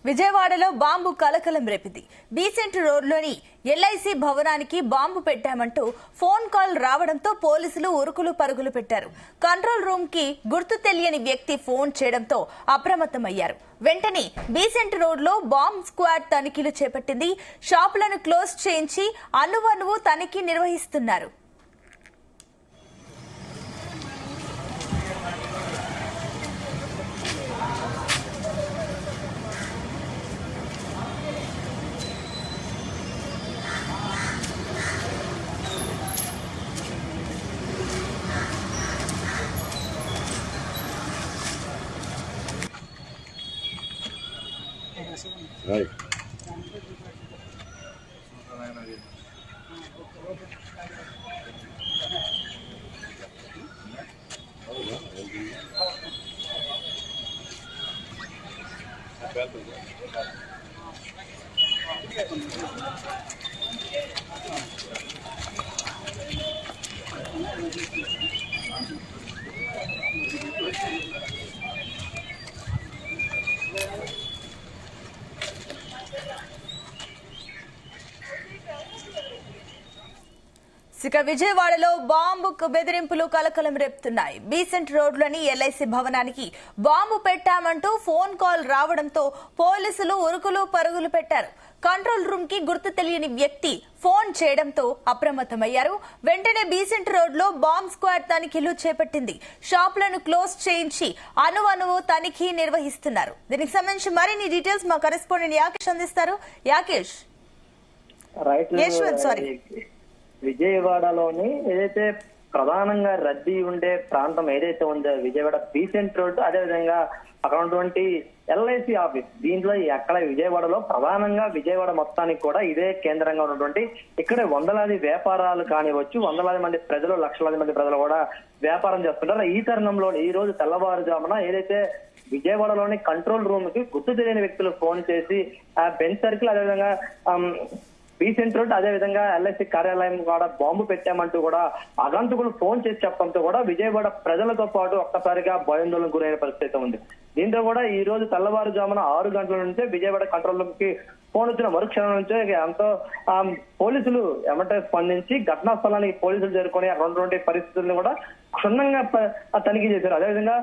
విజయవాడలో బాంబు కలకలం రేపింది. బీసెంట్ రోడ్లోని ఎల్ఐసి భవనానికి బాంబు పెట్టామంటూ ఫోన్ కాల్ రావడంతో పోలీసులు ఉరుకులు పరుగులు పెట్టారు. కంట్రోల్ రూమ్ కి గుర్తు తెలియని వ్యక్తి ఫోన్ చేయడంతో అప్రమత్తమయ్యారు. వెంటనే బీసెంట్ రోడ్ లో బాంబ్ స్క్వాడ్ తనిఖీలు చేపట్టింది. షాపులను క్లోజ్ చేయించి అణువణువు తనిఖీ నిర్వహిస్తున్నారు. Right. ఇక విజయవాడలో బాంబు బెదిరింపులు కలకలం రేపుతున్నాయి. బీసెంట్ రోడ్లోని ఎల్ఐసి భవనానికి బాంబు పెట్టామంటూ ఫోన్ కాల్ రావడంతో పోలీసులు ఉరుకులు పరుగులు పెట్టారు. కంట్రోల్ రూమ్ కి గుర్తు తెలియని వ్యక్తి ఫోన్ చేయడంతో అప్రమత్తమయ్యారు. వెంటనే బీసెంట్ రోడ్ లో బాంబ్ స్క్వాడ్ తనిఖీలు చేపట్టింది. షాపులను క్లోజ్ చేయించి అణువణువు తనిఖీ నిర్వహిస్తున్నారు. దీనికి సంబంధించి మరిన్ని డీటెయిల్స్ మా కరెస్పాండెంట్ యాకేష్ అందిస్తారు. యాకేష్, యశ్వంత్ సారీ విజయవాడలోని ఏదైతే ప్రధానంగా రద్దీ ఉండే ప్రాంతం ఏదైతే ఉందో విజయవాడ బీసెంట్ రోడ్, అదేవిధంగా అక్కడ ఉన్నటువంటి ఎల్ఐసి ఆఫీస్, దీంట్లో అక్కడ విజయవాడలో ప్రధానంగా విజయవాడ మొత్తానికి కూడా ఇదే కేంద్రంగా ఉన్నటువంటి ఇక్కడ వందలాది వ్యాపారాలు కానివచ్చు, వందలాది మంది ప్రజలు, లక్షలాది మంది ప్రజలు కూడా వ్యాపారం చేస్తుంటారు. ఈ తరుణంలో ఈ రోజు తెల్లవారుజామున ఏదైతే విజయవాడలోని కంట్రోల్ రూమ్ కి గుర్తు తెలియని వ్యక్తులు ఫోన్ చేసి బెంచ్ సర్కిల్, అదేవిధంగా బీసెంట్ రోడ్, అదేవిధంగా ఎల్ఐసి కార్యాలయం కూడా బాంబు పెట్టామంటూ కూడా ఆగంతుకులు ఫోన్ చేసి చెప్పడంతో కూడా విజయవాడ ప్రజలతో పాటు ఒక్కసారిగా భయాందోళన గురైన పరిస్థితి ఉంది. దీంతో కూడా ఈ రోజు తెల్లవారుజామున 6 గంటల నుంచే విజయవాడ కంట్రోల్ రూమ్ కి ఫోన్ వచ్చిన మరుక్షణం నుంచే ఎంతో పోలీసులు ఎమ్మటే స్పందించి ఘటనా స్థలానికి పోలీసులు చేరుకొని అక్కడ ఉన్నటువంటి పరిస్థితులను కూడా క్షుణ్ణంగా తనిఖీ చేశారు. అదేవిధంగా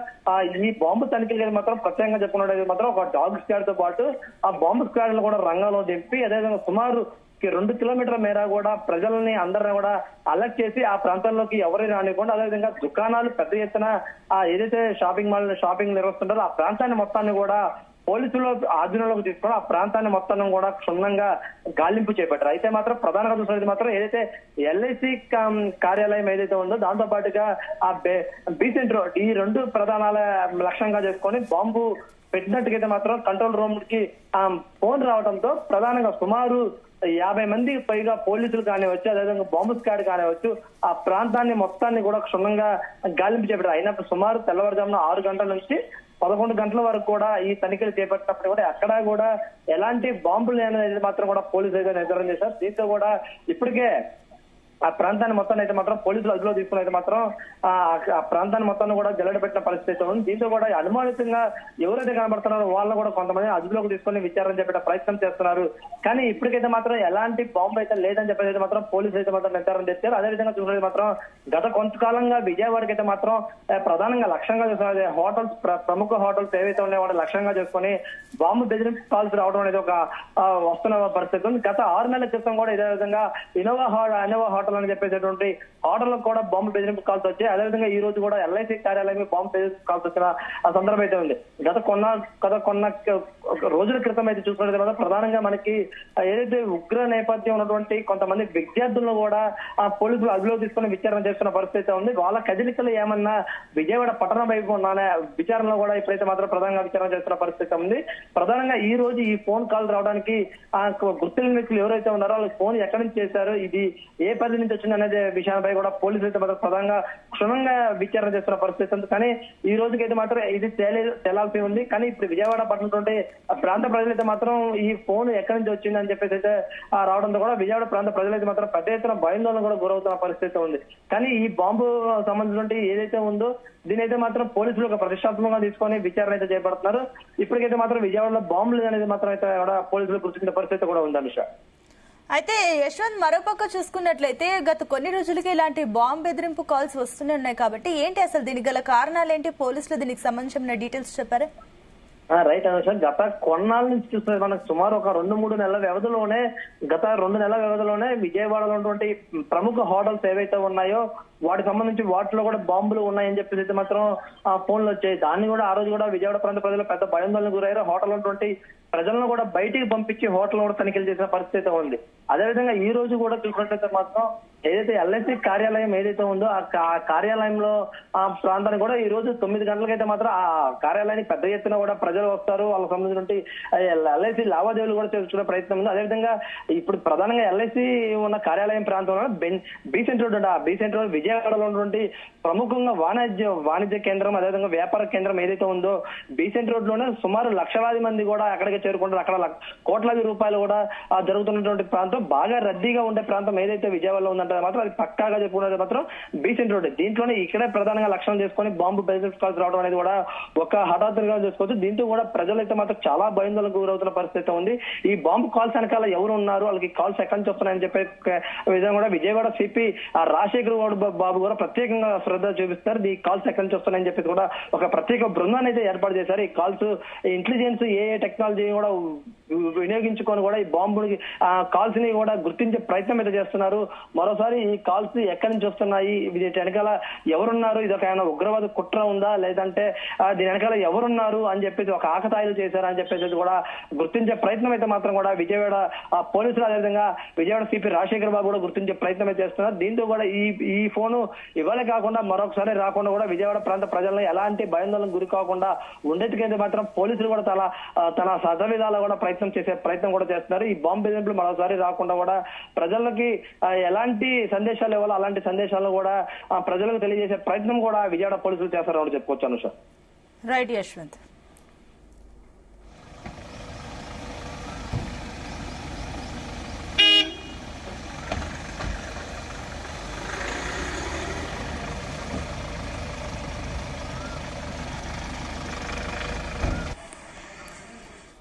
ఈ బాంబు తనిఖీలు మాత్రం ప్రత్యేకంగా చెప్పుకున్నట్టు మాత్రం ఒక డాగ్ స్క్వాడ్ తో పాటు ఆ బాంబు స్క్వాడ్ కూడా రంగంలో దింపి అదేవిధంగా సుమారు 2 కిలోమీటర్ల మేర కూడా ప్రజల్ని అందరినీ కూడా అలర్ట్ చేసి ఆ ప్రాంతంలోకి ఎవరైనా రానివ్వకుండా, అదేవిధంగా దుకాణాలు పెద్ద ఎత్తున ఏదైతే షాపింగ్ నిర్వహిస్తుంటారో ఆ ప్రాంతాన్ని మొత్తాన్ని కూడా పోలీసులు ఆధీనంలోకి తీసుకుని ఆ ప్రాంతాన్ని మొత్తాన్ని కూడా క్షుణ్ణంగా గాలింపు చేపట్టారు. అయితే మాత్రం ప్రధానంగా చూసినది మాత్రం ఏదైతే ఎల్ఐసి కార్యాలయం ఏదైతే ఉందో దాంతో పాటుగా ఆ బీసెంట్ రోడ్, ఈ 2 ప్రధానాల లక్ష్యంగా చేసుకొని బాంబు పెట్టినట్టుగైతే మాత్రం కంట్రోల్ రూమ్ కి ఫోన్ రావడంతో ప్రధానంగా సుమారు 50 మందికి పైగా పోలీసులు కానివచ్చు, అదేవిధంగా బాంబు స్క్వాడ్ కానివచ్చు ఆ ప్రాంతాన్ని మొత్తాన్ని కూడా క్షుణ్ణంగా గాలింపు చేపట్టారు. అయినప్పుడు సుమారు తెల్లవారుజామున 6 గంటల నుంచి 11 గంటల వరకు కూడా ఈ తనిఖీలు చేపట్టినప్పుడు కూడా ఎక్కడా కూడా ఎలాంటి బాంబులు అనేది మాత్రం కూడా పోలీసులు అయితే నిర్ధారణ చేశారు. దీంతో కూడా ఇప్పటికే ఆ ప్రాంతాన్ని మొత్తాన్ని అయితే మాత్రం పోలీసులు అదుపులో తీసుకుని అయితే మాత్రం ఆ ప్రాంతాన్ని మొత్తాన్ని కూడా జల్లెడ పెట్టిన పరిస్థితి ఉంది. దీంతో కూడా అనుమానితంగా ఎవరైతే కనబడుతున్నారో వాళ్ళని కూడా కొంతమంది అదుపులోకి తీసుకొని విచారణ చేపట్టే ప్రయత్నం చేస్తున్నారు. కానీ ఇప్పటికైతే మాత్రం ఎలాంటి బాంబు అయితే లేదని చెప్పేసి అయితే మాత్రం పోలీసులు అయితే మాత్రం నిర్ధారణ చేస్తారు. అదేవిధంగా చూసినది మాత్రం గత కొంతకాలంగా విజయవాడకి అయితే మాత్రం ప్రధానంగా లక్ష్యంగా చేసుకున్నది హోటల్స్, ప్రముఖ హోటల్స్ ఏవైతే ఉన్నాయో వాటి లక్ష్యంగా చేసుకుని బాంబు బెదిరింపు కాల్స్ రావడం అనేది ఒక వస్తున్న పరిస్థితి ఉంది. గత 6 నెలల క్రితం కూడా ఇదే విధంగా ఇనోవా హోటల్ అని చెప్పేసేటువంటి హోటల్ కూడా బాంబు బెదిరింపు కాల్స్ వచ్చాయి. అదేవిధంగా ఈ రోజు కూడా ఎల్ఐసి కార్యాలయం బాంబు బెదిరింపు కాల్స్ వచ్చిన ఆ సందర్భం అయితే ఉంది. గత కొన్న రోజుల క్రితం అయితే చూసుకున్నది ప్రధానంగా మనకి ఏదైతే ఉగ్ర నేపథ్యం ఉన్నటువంటి కొంతమంది విద్యార్థులను కూడా ఆ పోలీసులు అదుపులో తీసుకుని విచారణ చేస్తున్న పరిస్థితి ఉంది. వాళ్ళ కదలికలు ఏమన్నా విజయవాడ పట్టణ వైపు ఉన్నానే విచారణలో కూడా ఇప్పుడైతే మాత్రం ప్రధానంగా విచారణ చేస్తున్న పరిస్థితి ఉంది. ప్రధానంగా ఈ రోజు ఈ ఫోన్ కాల్ రావడానికి గుర్తులేని వ్యక్తులు ఎవరైతే ఉన్నారో వాళ్ళకి ఫోన్ ఎక్కడి నుంచి చేశారు, ఇది ఏ పరిధి ఎక్కడి నుంచి వచ్చింది అనేది విషయాలపై కూడా పోలీసులు అయితే మాత్రం ప్రధానంగా క్షుణ్ణంగా విచారణ చేస్తున్న పరిస్థితి ఉంది. కానీ ఈ రోజుకైతే మాత్రం ఇది తేలాల్సి ఉంది. కానీ ఇప్పుడు విజయవాడ పట్టణంతో ప్రాంత ప్రజలైతే మాత్రం ఈ ఫోన్ ఎక్కడి నుంచి వచ్చింది అని చెప్పేసి అయితే రావడంతో కూడా విజయవాడ ప్రాంత ప్రజలైతే మాత్రం పెద్ద ఎత్తున భయాందోళన కూడా గురవుతున్న పరిస్థితి ఉంది. కానీ ఈ బాంబు సంబంధించిన ఏదైతే ఉందో దీని అయితే మాత్రం పోలీసులు ఒక ప్రతిష్టాత్మకంగా తీసుకొని విచారణ అయితే చేపడుతున్నారు. ఇప్పటికైతే మాత్రం విజయవాడలో బాంబులు అనేది మాత్రం అయితే పోలీసులు గుర్తించిన పరిస్థితి కూడా ఉంది అనుష. అయితే యశ్వంత్, మరోపక్క చూసుకున్నట్లయితే గత కొన్ని రోజులకి ఇలాంటి బాంబు బెదిరింపు కాల్స్ వస్తూనే ఉన్నాయి కాబట్టి ఏంటి అసలు దీనికి గల కారణాలు ఏంటి? పోలీసులు దీనికి సంబంధించిన డీటెయిల్స్ చెప్పారా? రైట్ అనుష, గత కొన్నాళ్ళ నుంచి చూస్తే మనకు సుమారు ఒక 2-3 నెలల వ్యవధిలోనే విజయవాడలో ఉన్నటువంటి ప్రముఖ హోటల్స్ ఏవైతే ఉన్నాయో వాటికి సంబంధించి వాటిలో కూడా బాంబులు ఉన్నాయని చెప్పేసి అయితే మాత్రం ఫోన్లు వచ్చాయి. దాన్ని కూడా ఆ రోజు కూడా విజయవాడ ప్రాంత ప్రజలు పెద్ద భయాందోళనకు గురయ్యారు. హోటల్ ఉన్నటువంటి ప్రజలను కూడా బయటికి పంపించి హోటల్ కూడా తనిఖీలు చేసిన పరిస్థితి ఉంది. అదేవిధంగా ఈ రోజు కూడా చూసినట్లయితే మాత్రం ఏదైతే ఎల్ఐసి కార్యాలయం ఏదైతే ఉందో ఆ కార్యాలయంలో ఆ ప్రాంతానికి కూడా ఈ రోజు 9 గంటలకైతే మాత్రం ఆ కార్యాలయానికి పెద్ద ఎత్తున కూడా ప్రజలు వస్తారు. వాళ్ళకి సంబంధించిన ఎల్ఐసి లావాదేవీలు కూడా చేసుకునే ప్రయత్నం ఉంది. అదేవిధంగా ఇప్పుడు ప్రధానంగా ఎల్ఐసి ఉన్న కార్యాలయం ప్రాంతంలో బీసెంట్ రోడ్ ఆ బీసెంట్ రోడ్ విజయవాడలో ఉన్నటువంటి ప్రముఖంగా వాణిజ్య కేంద్రం అదేవిధంగా వ్యాపార కేంద్రం ఏదైతే ఉందో బీసెంట్ రోడ్ లోనే సుమారు లక్షలాది మంది కూడా అక్కడికి చేరుకుంటారు. అక్కడ కోట్లాది రూపాయలు కూడా జరుగుతున్నటువంటి ప్రాంతం, బాగా రద్దీగా ఉండే ప్రాంతం ఏదైతే విజయవాడలో ఉందంటే మాత్రం అది పక్కాగా చెప్పుకున్నది మాత్రం బీసెంట్ రోడ్. దీంట్లోనే ఇక్కడే ప్రధానంగా లక్ష్యం చేసుకుని బాంబు బెదిరింపు కాల్స్ రావడం అనేది కూడా ఒక హఠాత్తుగా చేసుకోవచ్చు. దీంతో కూడా ప్రజలైతే మాత్రం చాలా భయాందోళనకు గురవుతున్న పరిస్థితి ఉంది. ఈ బాంబు కాల్స్ వెనకాల ఎవరు ఉన్నారు, వాళ్ళకి కాల్స్ ఎక్కడి నుంచి వస్తున్నాయని చెప్పే విధంగా కూడా విజయవాడ సిపి రాజశేఖర్ బాబు కూడా ప్రత్యేకంగా శ్రద్ధ చూపిస్తారు. ఈ కాల్స్ ఎక్కడి నుంచి వస్తున్నాయని చెప్పి కూడా ఒక ప్రత్యేక బృందాన్ని అయితే ఏర్పాటు చేశారు. ఈ కాల్స్ ఇంటెలిజెన్స్ ఏ టెక్నాలజీ కూడా వినియోగించుకొని కూడా ఈ బాంబుని కాల్స్ ని కూడా గుర్తించే ప్రయత్నం అయితే చేస్తున్నారు. మరోసారి ఈ కాల్స్ ఎక్కడి నుంచి వస్తున్నాయి, వీటి వెనకాల ఎవరున్నారు, ఇది ఒక ఉగ్రవాద కుట్ర ఉందా లేదంటే దీని వెనకాల ఎవరున్నారు అని చెప్పేసి ఒక ఆకతాయిలు చేశారని చెప్పేసి కూడా గుర్తించే ప్రయత్నం అయితే మాత్రం కూడా విజయవాడ పోలీసులు అదేవిధంగా విజయవాడ సిపి రాజశేఖర్ బాబు కూడా గుర్తించే ప్రయత్నం అయితే చేస్తున్నారు. దీంతో కూడా ఈ ఫోను ఇవాళే కాకుండా మరొకసారి రాకుండా కూడా విజయవాడ ప్రాంత ప్రజలను ఎలాంటి భయాందోళనకు గురి కాకుండా ఉండేందుకైతే మాత్రం పోలీసులు కూడా తన సదవిధాలు కూడా చేసే ప్రయత్నం కూడా చేస్తున్నారు. ఈ బాంబు బెదిరింపులు మరోసారి రాకుండా కూడా ప్రజలకి ఎలాంటి సందేశాలు ఇవ్వాలో అలాంటి సందేశాలను కూడా ప్రజలకు తెలియజేసే ప్రయత్నం కూడా విజయవాడ పోలీసులు చేస్తారని చెప్పుకోవచ్చు అనుష. రైట్ యశ్వంత్.